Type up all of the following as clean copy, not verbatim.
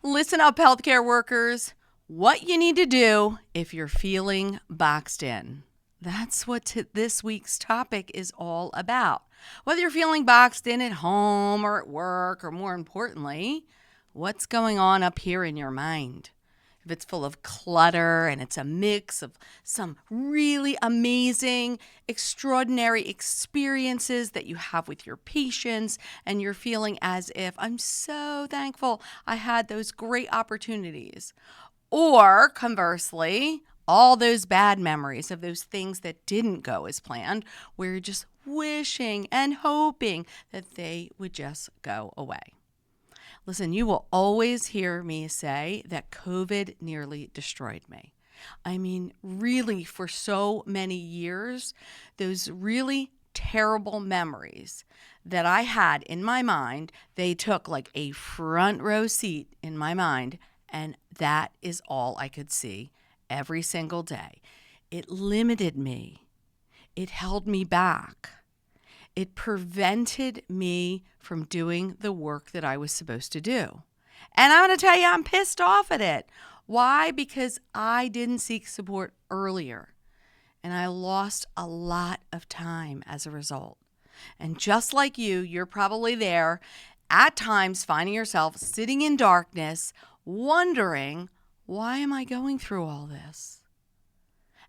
Listen up, healthcare workers. What you need to do if you're feeling boxed in. That's what this week's topic is all about. Whether you're feeling boxed in at home or at work, or more importantly, what's going on up here in your mind. If it's full of clutter and it's a mix of some really amazing, extraordinary experiences that you have with your patients, and you're feeling as if, I'm so thankful I had those great opportunities. Or conversely, all those bad memories of those things that didn't go as planned, where you're just wishing and hoping that they would just go away. Listen, you will always hear me say that COVID nearly destroyed me. I mean, really, for so many years, those really terrible memories that I had in my mind, they took like a front row seat in my mind, and that is all I could see every single day. It limited me. It held me back. It prevented me from doing the work that I was supposed to do. And I'm going to tell you, I'm pissed off at it. Why? Because I didn't seek support earlier. And I lost a lot of time as a result. And just like you're probably there at times finding yourself sitting in darkness, wondering, why am I going through all this?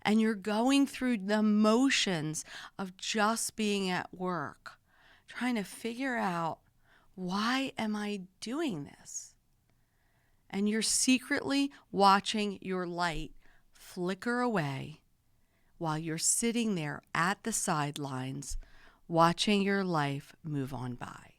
And you're going through the motions of just being at work, trying to figure out, why am I doing this? And you're secretly watching your light flicker away while you're sitting there at the sidelines, watching your life move on by.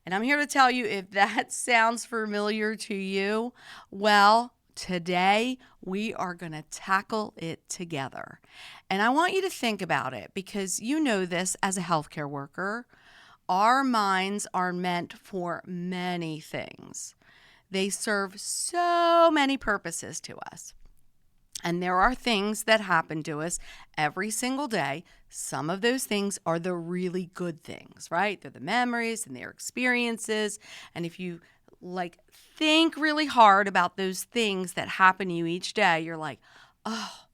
And I'm here to tell you, if that sounds familiar to you, well, today we are going to tackle it together. And I want you to think about it, because you know this as a healthcare worker. Our minds are meant for many things. They serve so many purposes to us. And there are things that happen to us every single day. Some of those things are the really good things, right? They're the memories and their experiences. And if you think really hard about those things that happen to you each day, you're like, oh,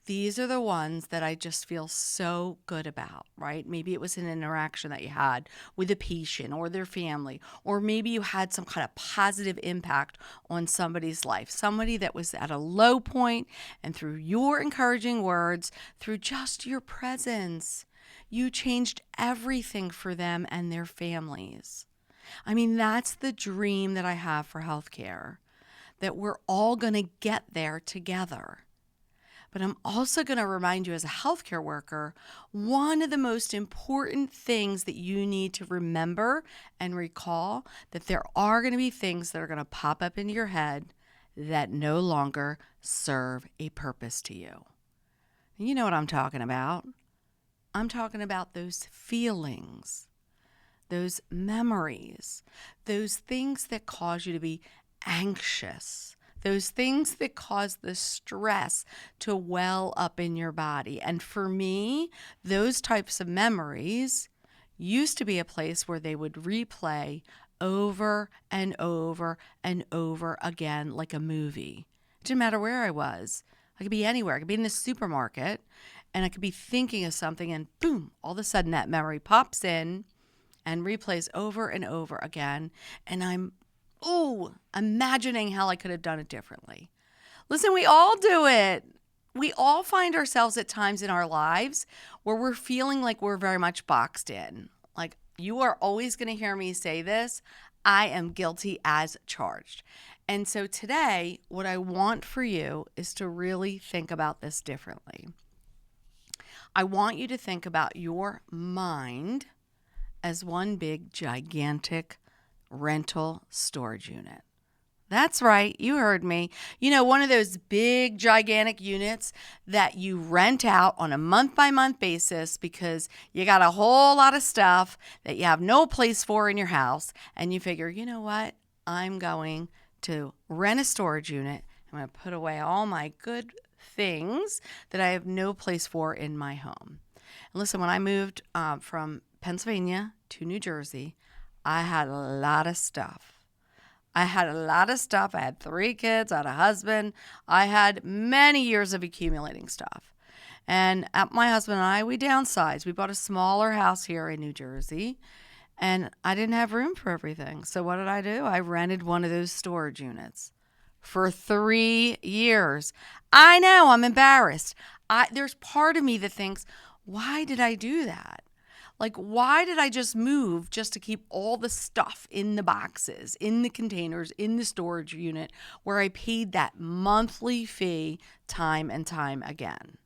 these are the ones that I just feel so good about, right? Maybe it was an interaction that you had with a patient or their family, or maybe you had some kind of positive impact on somebody's life, somebody that was at a low point, and through your encouraging words, through just your presence, you changed everything for them and their families. I mean, that's the dream that I have for healthcare, that we're all going to get there together. But I'm also going to remind you, as a healthcare worker, one of the most important things that you need to remember and recall, that there are going to be things that are going to pop up into your head that no longer serve a purpose to you. And you know what I'm talking about. I'm talking about those feelings, those memories, those things that cause you to be anxious, those things that cause the stress to well up in your body. And for me, those types of memories used to be a place where they would replay over and over and over again, like a movie. It didn't matter where I was. I could be anywhere. I could be in the supermarket, and I could be thinking of something, and boom, all of a sudden that memory pops in and replays over and over again. And I'm imagining how I could have done it differently. Listen, we all do it. We all find ourselves at times in our lives where we're feeling like we're very much boxed in. Like, you are always going to hear me say this, I am guilty as charged. And so today, what I want for you is to really think about this differently. I want you to think about your mind as one big, gigantic rental storage unit. That's right, you heard me. You know, one of those big, gigantic units that you rent out on a month-by-month basis because you got a whole lot of stuff that you have no place for in your house, and you figure, you know what? I'm going to rent a storage unit. I'm going to put away all my good things that I have no place for in my home. And listen, when I moved from Pennsylvania to New Jersey, I had a lot of stuff. I had a lot of stuff. I had 3 kids, I had a husband. I had many years of accumulating stuff. And my husband and I, we downsized. We bought a smaller house here in New Jersey, and I didn't have room for everything. So what did I do? I rented one of those storage units for 3 years. I know, I'm embarrassed. There's part of me that thinks, why did I do that? Like, why did I just move just to keep all the stuff in the boxes, in the containers, in the storage unit where I paid that monthly fee time and time again?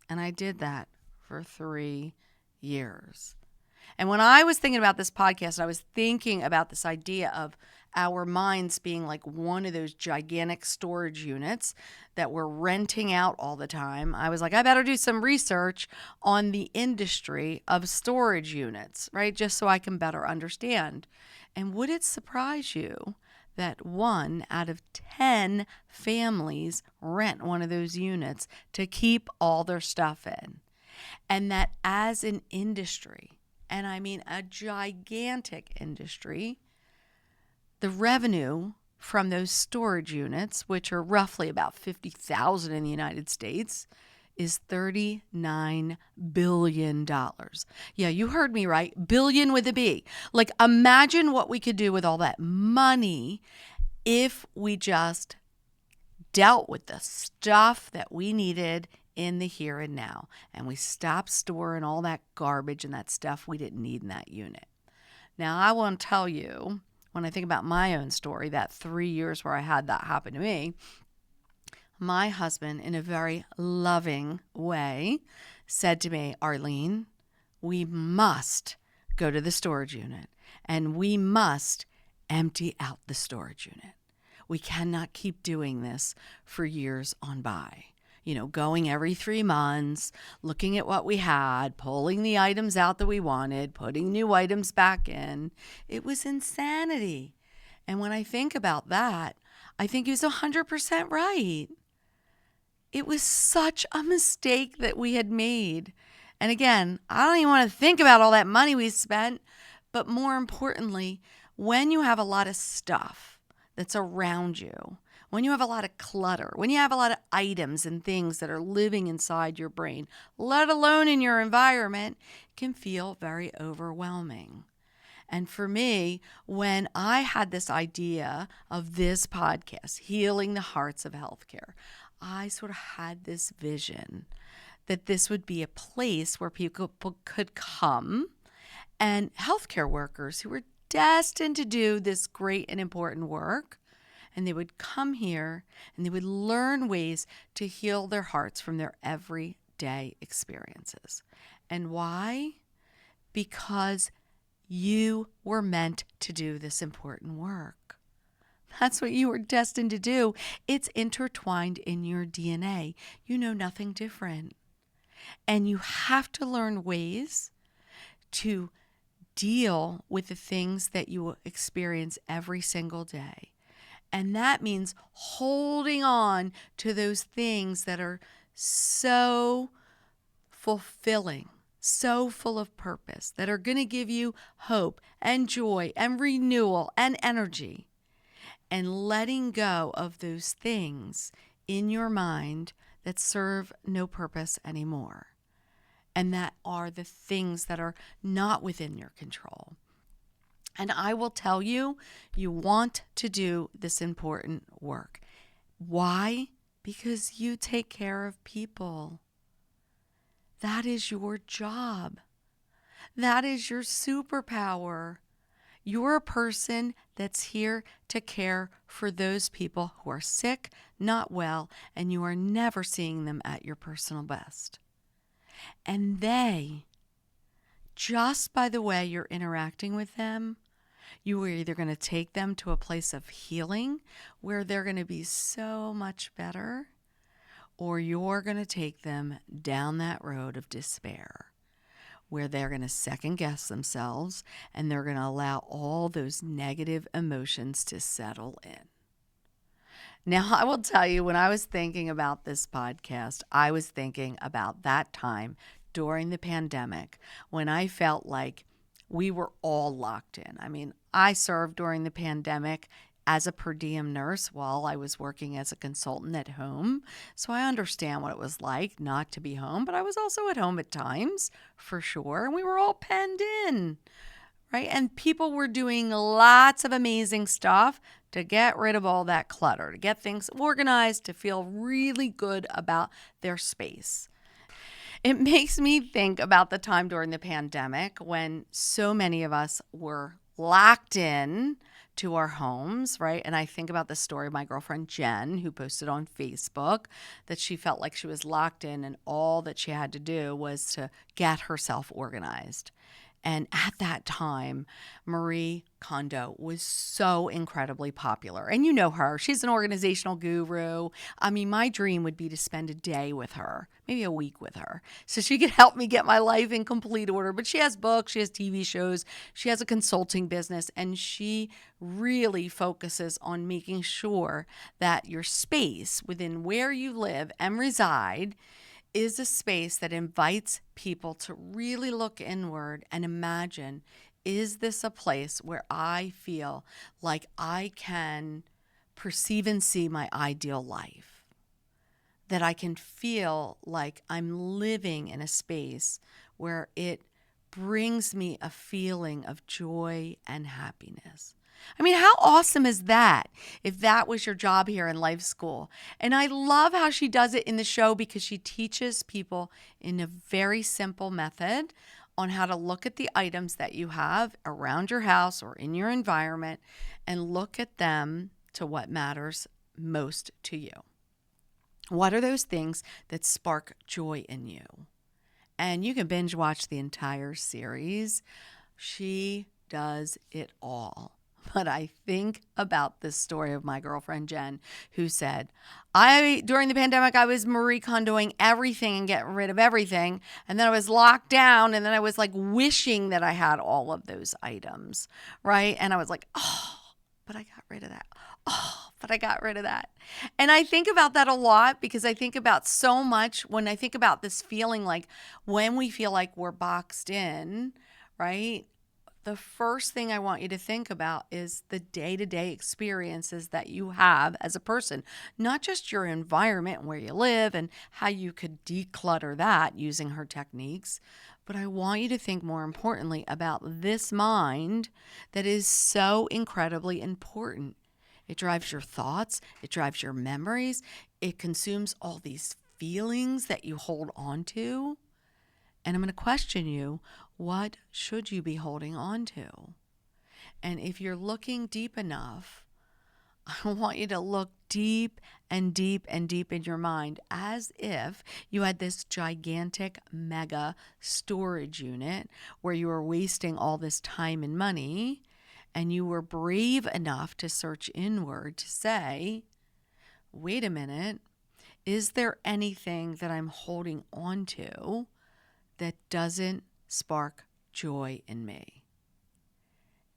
And I did that for 3 years. And when I was thinking about this podcast, I was thinking about this idea of our minds being like one of those gigantic storage units that we're renting out all the time. I was like, I better do some research on the industry of storage units, right? Just so I can better understand. And would it surprise you that 1 out of 10 families rent one of those units to keep all their stuff in? And that as an industry, and I mean a gigantic industry, the revenue from those storage units, which are roughly about 50,000 in the United States, is $39 billion. Yeah, you heard me right. Billion with a B. Like, imagine what we could do with all that money if we just dealt with the stuff that we needed in the here and now, and we stopped storing all that garbage and that stuff we didn't need in that unit. Now, I want to tell you, when I think about my own story, that 3 years where I had that happen to me, my husband, in a very loving way, said to me, Arleen, we must go to the storage unit and we must empty out the storage unit. We cannot keep doing this for years on by. Going every 3 months, looking at what we had, pulling the items out that we wanted, putting new items back in. It was insanity. And when I think about that, I think he was 100% right. It was such a mistake that we had made. And again, I don't even want to think about all that money we spent, but more importantly, when you have a lot of stuff that's around you, when you have a lot of clutter, when you have a lot of items and things that are living inside your brain, let alone in your environment, it can feel very overwhelming. And for me, when I had this idea of this podcast, Healing the Hearts of Healthcare, I sort of had this vision that this would be a place where people could come, and healthcare workers who were destined to do this great and important work, and they would come here and they would learn ways to heal their hearts from their everyday experiences. And why? Because you were meant to do this important work. That's what you were destined to do. It's intertwined in your DNA. You know nothing different. And you have to learn ways to deal with the things that you experience every single day. And that means holding on to those things that are so fulfilling, so full of purpose, that are going to give you hope and joy and renewal and energy. And letting go of those things in your mind that serve no purpose anymore. And that are the things that are not within your control. And I will tell you, you want to do this important work. Why? Because you take care of people. That is your job. That is your superpower. You're a person that's here to care for those people who are sick, not well, and you are never seeing them at your personal best. And they, just by the way you're interacting with them, you are either going to take them to a place of healing where they're going to be so much better, or you're going to take them down that road of despair where they're going to second guess themselves and they're going to allow all those negative emotions to settle in. Now, I will tell you, when I was thinking about this podcast, I was thinking about that time during the pandemic when I felt like we were all locked in. I mean, I served during the pandemic as a per diem nurse while I was working as a consultant at home. So I understand what it was like not to be home, but I was also at home at times for sure. And we were all penned in, right? And people were doing lots of amazing stuff to get rid of all that clutter, to get things organized, to feel really good about their space. It makes me think about the time during the pandemic when so many of us were locked in to our homes, right? And I think about the story of my girlfriend Jen, who posted on Facebook that she felt like she was locked in and all that she had to do was to get herself organized. And at that time, Marie Kondo was so incredibly popular. And you know her, she's an organizational guru. I mean, my dream would be to spend a day with her, maybe a week with her, so she could help me get my life in complete order. But she has books, she has TV shows, she has a consulting business, and she really focuses on making sure that your space within where you live and reside is a space that invites people to really look inward and imagine, is this a place where I feel like I can perceive and see my ideal life? That I can feel like I'm living in a space where it brings me a feeling of joy and happiness. I mean, how awesome is that if that was your job here in life school? And I love how she does it in the show because she teaches people in a very simple method on how to look at the items that you have around your house or in your environment and look at them to what matters most to you. What are those things that spark joy in you? And you can binge watch the entire series. She does it all. But I think about this story of my girlfriend Jen, who said, during the pandemic, I was Marie Kondoing everything and getting rid of everything. And then I was locked down. And then I was like wishing that I had all of those items, right? And I was like, oh, but I got rid of that. Oh, but I got rid of that. And I think about that a lot because I think about so much when I think about this feeling like when we feel like we're boxed in, right? The first thing I want you to think about is the day-to-day experiences that you have as a person, not just your environment and where you live and how you could declutter that using her techniques, but I want you to think more importantly about this mind that is so incredibly important. It drives your thoughts, it drives your memories, it consumes all these feelings that you hold on to. And I'm going to question you, what should you be holding on to? And if you're looking deep enough, I want you to look deep and deep and deep in your mind as if you had this gigantic mega storage unit where you were wasting all this time and money, and you were brave enough to search inward to say, wait a minute, is there anything that I'm holding on to that doesn't spark joy in me?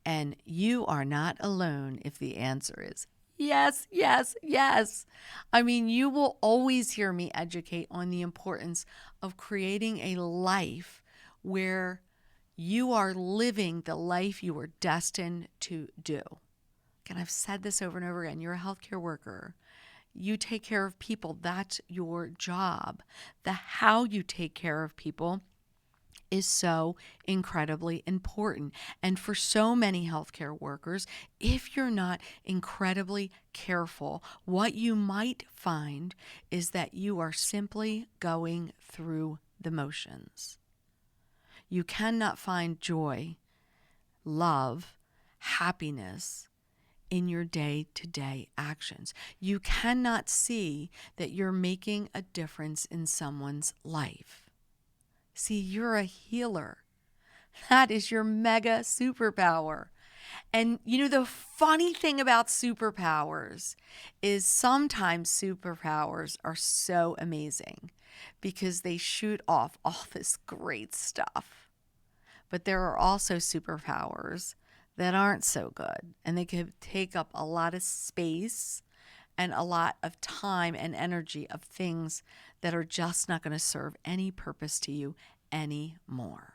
And you are not alone if the answer is yes, yes, yes. I mean, you will always hear me educate on the importance of creating a life where you are living the life you were destined to do. And I've said this over and over again. You're a healthcare worker. You take care of people. That's your job. The how you take care of people is so incredibly important. And for so many healthcare workers, if you're not incredibly careful, what you might find is that you are simply going through the motions. You cannot find joy, love, happiness in your day-to-day actions. You cannot see that you're making a difference in someone's life. See, you're a healer. That is your mega superpower. And you know, the funny thing about superpowers is sometimes superpowers are so amazing because they shoot off all this great stuff. But there are also superpowers that aren't so good, and they could take up a lot of space and a lot of time and energy of things that are just not going to serve any purpose to you anymore.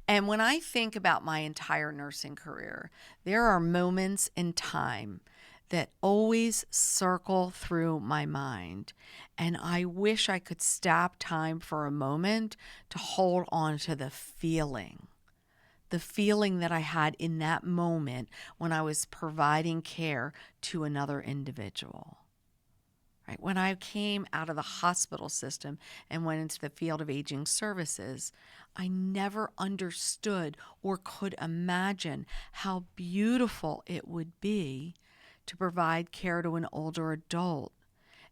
And when I think about my entire nursing career, there are moments in time that always circle through my mind. And I wish I could stop time for a moment to hold on to the feeling that I had in that moment when I was providing care to another individual. Right? When I came out of the hospital system and went into the field of aging services, I never understood or could imagine how beautiful it would be to provide care to an older adult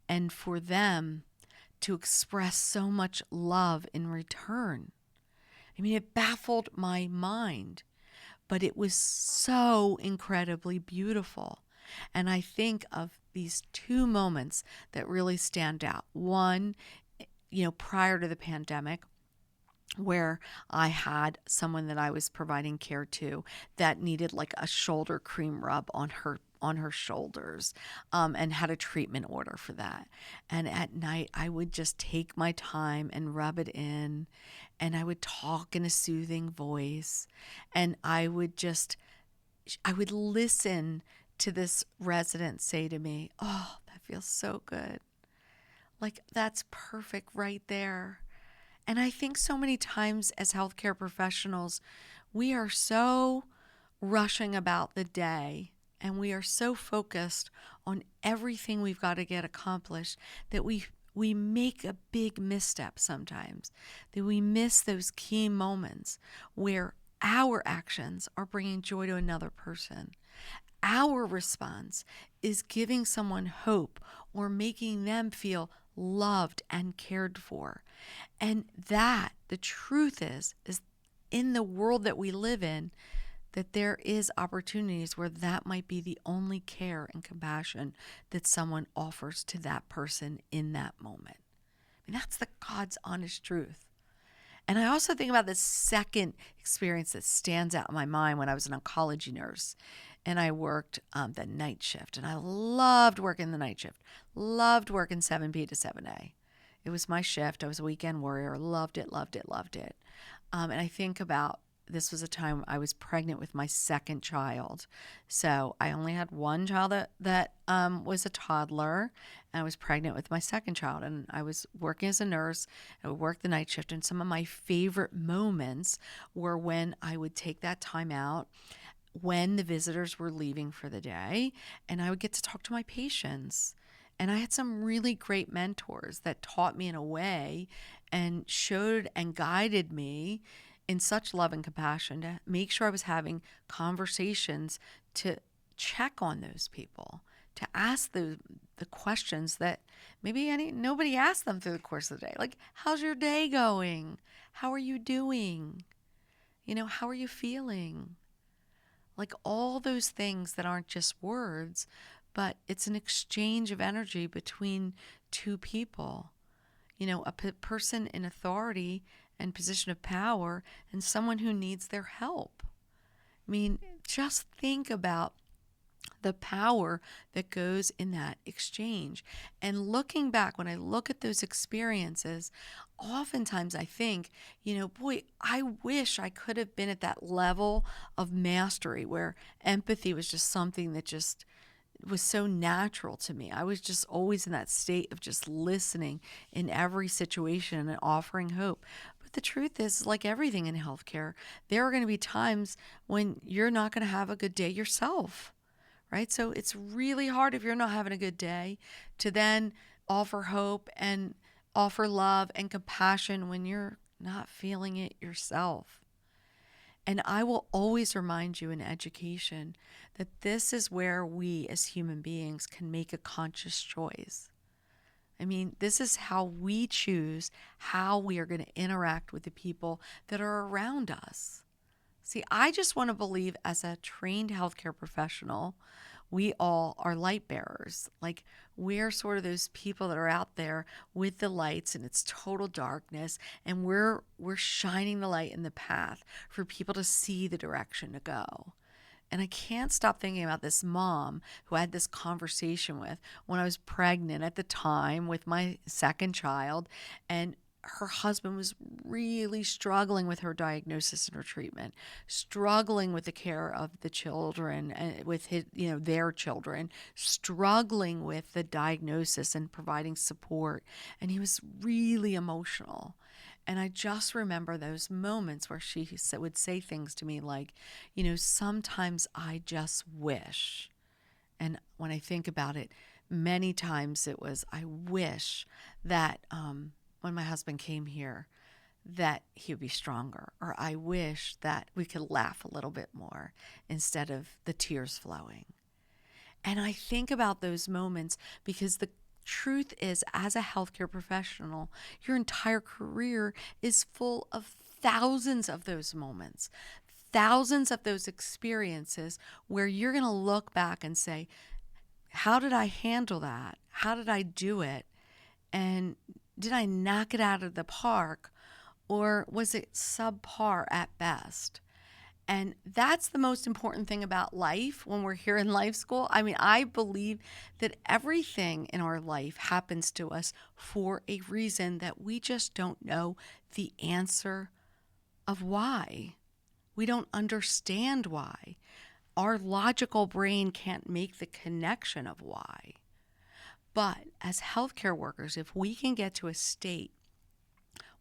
and for them to express so much love in return. I mean, it baffled my mind, but it was so incredibly beautiful. And I think of these two moments that really stand out. One, prior to the pandemic, where I had someone that I was providing care to that needed like a shoulder cream rub on her shoulders, and had a treatment order for that. And at night, I would just take my time and rub it in, and I would talk in a soothing voice, and I would listen to this resident say to me, "Oh, that feels so good. Like, that's perfect right there." And I think so many times as healthcare professionals, we are so rushing about the day and we are so focused on everything we've got to get accomplished that we make a big misstep sometimes, that we miss those key moments where our actions are bringing joy to another person. Our response is giving someone hope or making them feel loved and cared for. And that, the truth is in the world that we live in, that there is opportunities where that might be the only care and compassion that someone offers to that person in that moment. I mean, that's the God's honest truth. And I also think about the second experience that stands out in my mind when I was an oncology nurse and I worked the night shift. And I loved working the night shift, loved working 7P to 7A. It was my shift. I was a weekend warrior. Loved it, loved it, loved it. And I think about this was a time I was pregnant with my second child. So I only had one child that was a toddler, and I was pregnant with my second child. And I was working as a nurse. I would work the night shift. And some of my favorite moments were when I would take that time out when the visitors were leaving for the day, and I would get to talk to my patients. And I had some really great mentors that taught me in a way and showed and guided me in such love and compassion to make sure I was having conversations to check on those people, to ask the questions that maybe nobody asked them through the course of the day. Like, how's your day going? How are you doing? How are you feeling? Like all those things that aren't just words, but it's an exchange of energy between two people. A person in authority and position of power and someone who needs their help. I mean, just think about the power that goes in that exchange. And looking back, when I look at those experiences, oftentimes I think, boy, I wish I could have been at that level of mastery where empathy was just something that just was so natural to me. I was just always in that state of just listening in every situation and offering hope. But the truth is, like everything in healthcare, there are going to be times when you're not going to have a good day yourself, right? So it's really hard if you're not having a good day to then offer hope and offer love and compassion when you're not feeling it yourself. And I will always remind you in education that this is where we as human beings can make a conscious choice. I mean, this is how we choose how we are going to interact with the people that are around us. See, I just want to believe as a trained healthcare professional, we all are light bearers. Like we're sort of those people that are out there with the lights and it's total darkness, and we're shining the light in the path for people to see the direction to go. And I can't stop thinking about this mom who I had this conversation with when I was pregnant at the time with my second child, and her husband was really struggling with her diagnosis and her treatment, struggling with the care of the children and with his, their children, struggling with the diagnosis and providing support. And he was really emotional. And I just remember those moments where she would say things to me like, sometimes I just wish. And when I think about it, many times it was, I wish that when my husband came here, that he would be stronger, or I wish that we could laugh a little bit more instead of the tears flowing. And I think about those moments because the truth is, as a healthcare professional, your entire career is full of thousands of those moments, thousands of those experiences where you're going to look back and say, how did I handle that? How did I do it? And did I knock it out of the park, or was it subpar at best? And that's the most important thing about life when we're here in life school. I mean, I believe that everything in our life happens to us for a reason that we just don't know the answer of why. We don't understand why. Our logical brain can't make the connection of why. But as healthcare workers, if we can get to a state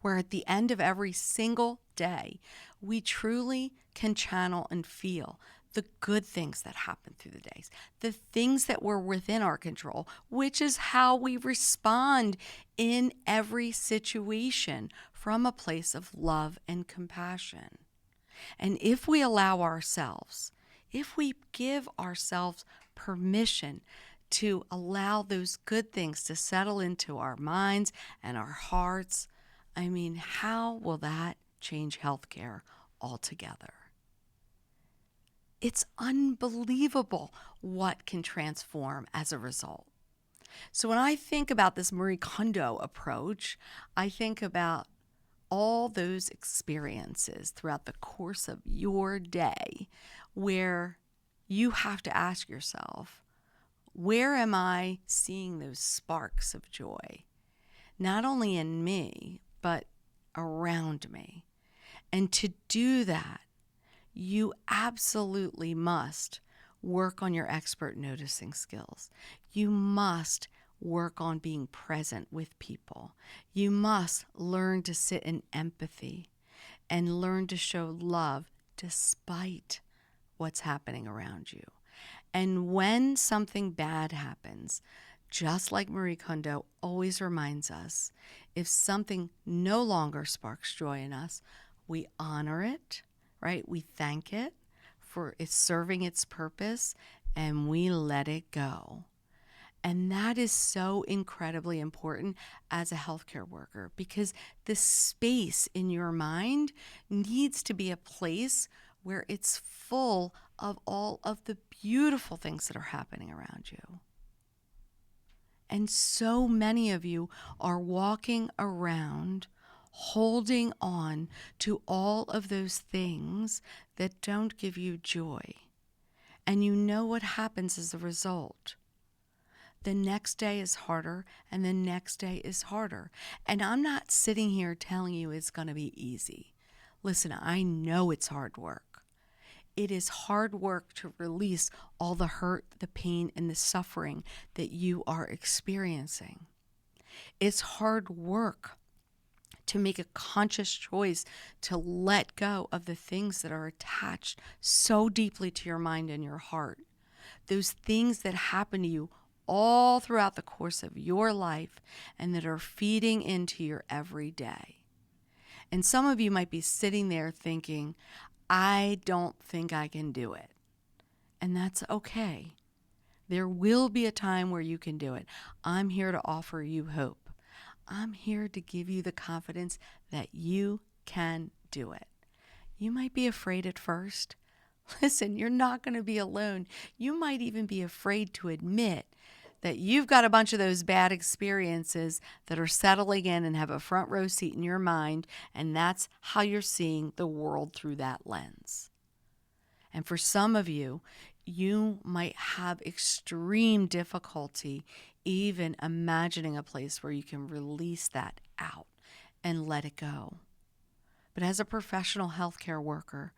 where at the end of every single day, we truly can channel and feel the good things that happen through the days, the things that were within our control, which is how we respond in every situation from a place of love and compassion. And if we allow ourselves, if we give ourselves permission to allow those good things to settle into our minds and our hearts, I mean, how will that change healthcare altogether? It's unbelievable what can transform as a result. So when I think about this Marie Kondo approach, I think about all those experiences throughout the course of your day where you have to ask yourself, where am I seeing those sparks of joy? Not only in me, but around me. And to do that, you absolutely must work on your expert noticing skills. You must work on being present with people. You must learn to sit in empathy and learn to show love despite what's happening around you. And when something bad happens, just like Marie Kondo always reminds us, if something no longer sparks joy in us, we honor it, right? We thank it for it's serving its purpose, and we let it go. And that is so incredibly important as a healthcare worker, because the space in your mind needs to be a place where it's full of all of the beautiful things that are happening around you. And so many of you are walking around holding on to all of those things that don't give you joy. And you know what happens as a result. The next day is harder, and the next day is harder. And I'm not sitting here telling you it's going to be easy. Listen, I know it's hard work. It is hard work to release all the hurt, the pain, and the suffering that you are experiencing. It's hard work to make a conscious choice to let go of the things that are attached so deeply to your mind and your heart. Those things that happen to you all throughout the course of your life and that are feeding into your everyday. And some of you might be sitting there thinking, I don't think I can do it. And that's okay. There will be a time where you can do it. I'm here to offer you hope. I'm here to give you the confidence that you can do it. You might be afraid at first. Listen, you're not going to be alone. You might even be afraid to admit that you've got a bunch of those bad experiences that are settling in and have a front row seat in your mind, and that's how you're seeing the world through that lens. And for some of you, you might have extreme difficulty even imagining a place where you can release that out and let it go. But as a professional healthcare worker,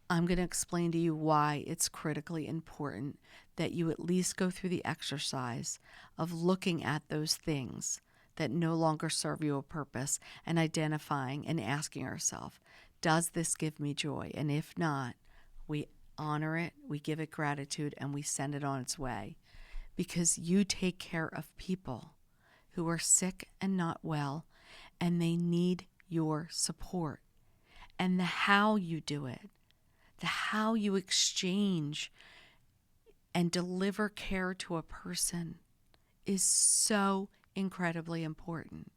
I'm going to explain to you why it's critically important that you at least go through the exercise of looking at those things that no longer serve you a purpose and identifying and asking ourselves, does this give me joy? And if not, we honor it, we give it gratitude, and we send it on its way. Because you take care of people who are sick and not well, and they need your support. And the how you do it, the how you exchange and deliver care to a person is so incredibly important.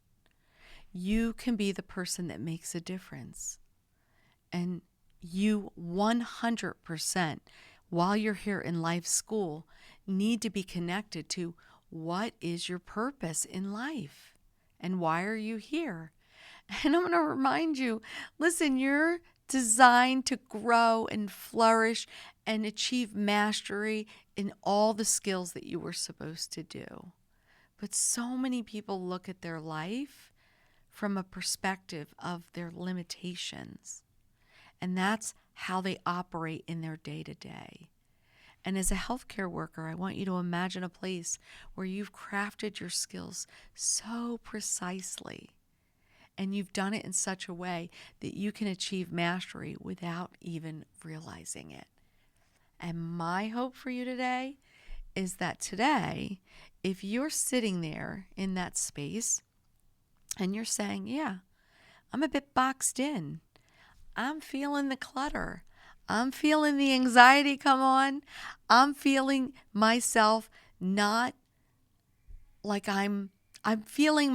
You can be the person that makes a difference. And you 100%, while you're here in life school, need to be connected to what is your purpose in life and why are you here? And I'm going to remind you, listen, you're designed to grow and flourish and achieve mastery in all the skills that you were supposed to do. But so many people look at their life from a perspective of their limitations. And that's how they operate in their day-to-day. And as a healthcare worker, I want you to imagine a place where you've crafted your skills so precisely. And you've done it in such a way that you can achieve mastery without even realizing it. And my hope for you today is that today, if you're sitting there in that space and you're saying, yeah, I'm a bit boxed in. I'm feeling the clutter. I'm feeling the anxiety come on. I'm feeling myself not like I'm feeling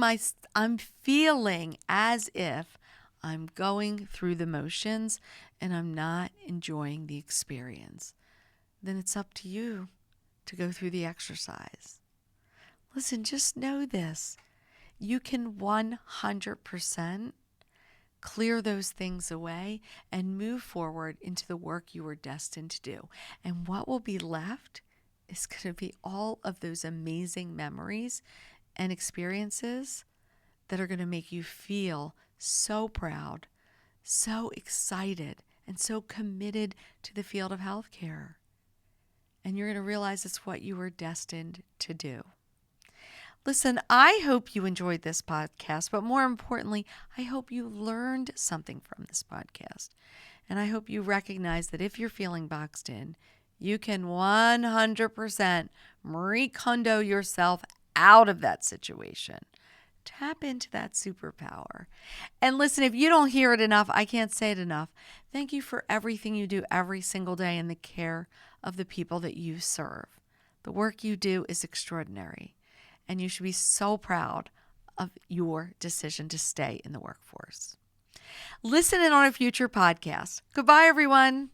as if I'm going through the motions and I'm not enjoying the experience. Then it's up to you to go through the exercise. Listen, just know this. You can 100% clear those things away and move forward into the work you were destined to do. And what will be left is going to be all of those amazing memories and experiences that are going to make you feel so proud, so excited, and so committed to the field of healthcare. And you're going to realize it's what you were destined to do. Listen, I hope you enjoyed this podcast, but more importantly, I hope you learned something from this podcast. And I hope you recognize that if you're feeling boxed in, you can 100% Marie Kondo yourself out of that situation. Tap into that superpower. And listen, if you don't hear it enough, I can't say it enough. Thank you for everything you do every single day in the care of the people that you serve. The work you do is extraordinary. And you should be so proud of your decision to stay in the workforce. Listen in on a future podcast. Goodbye, everyone.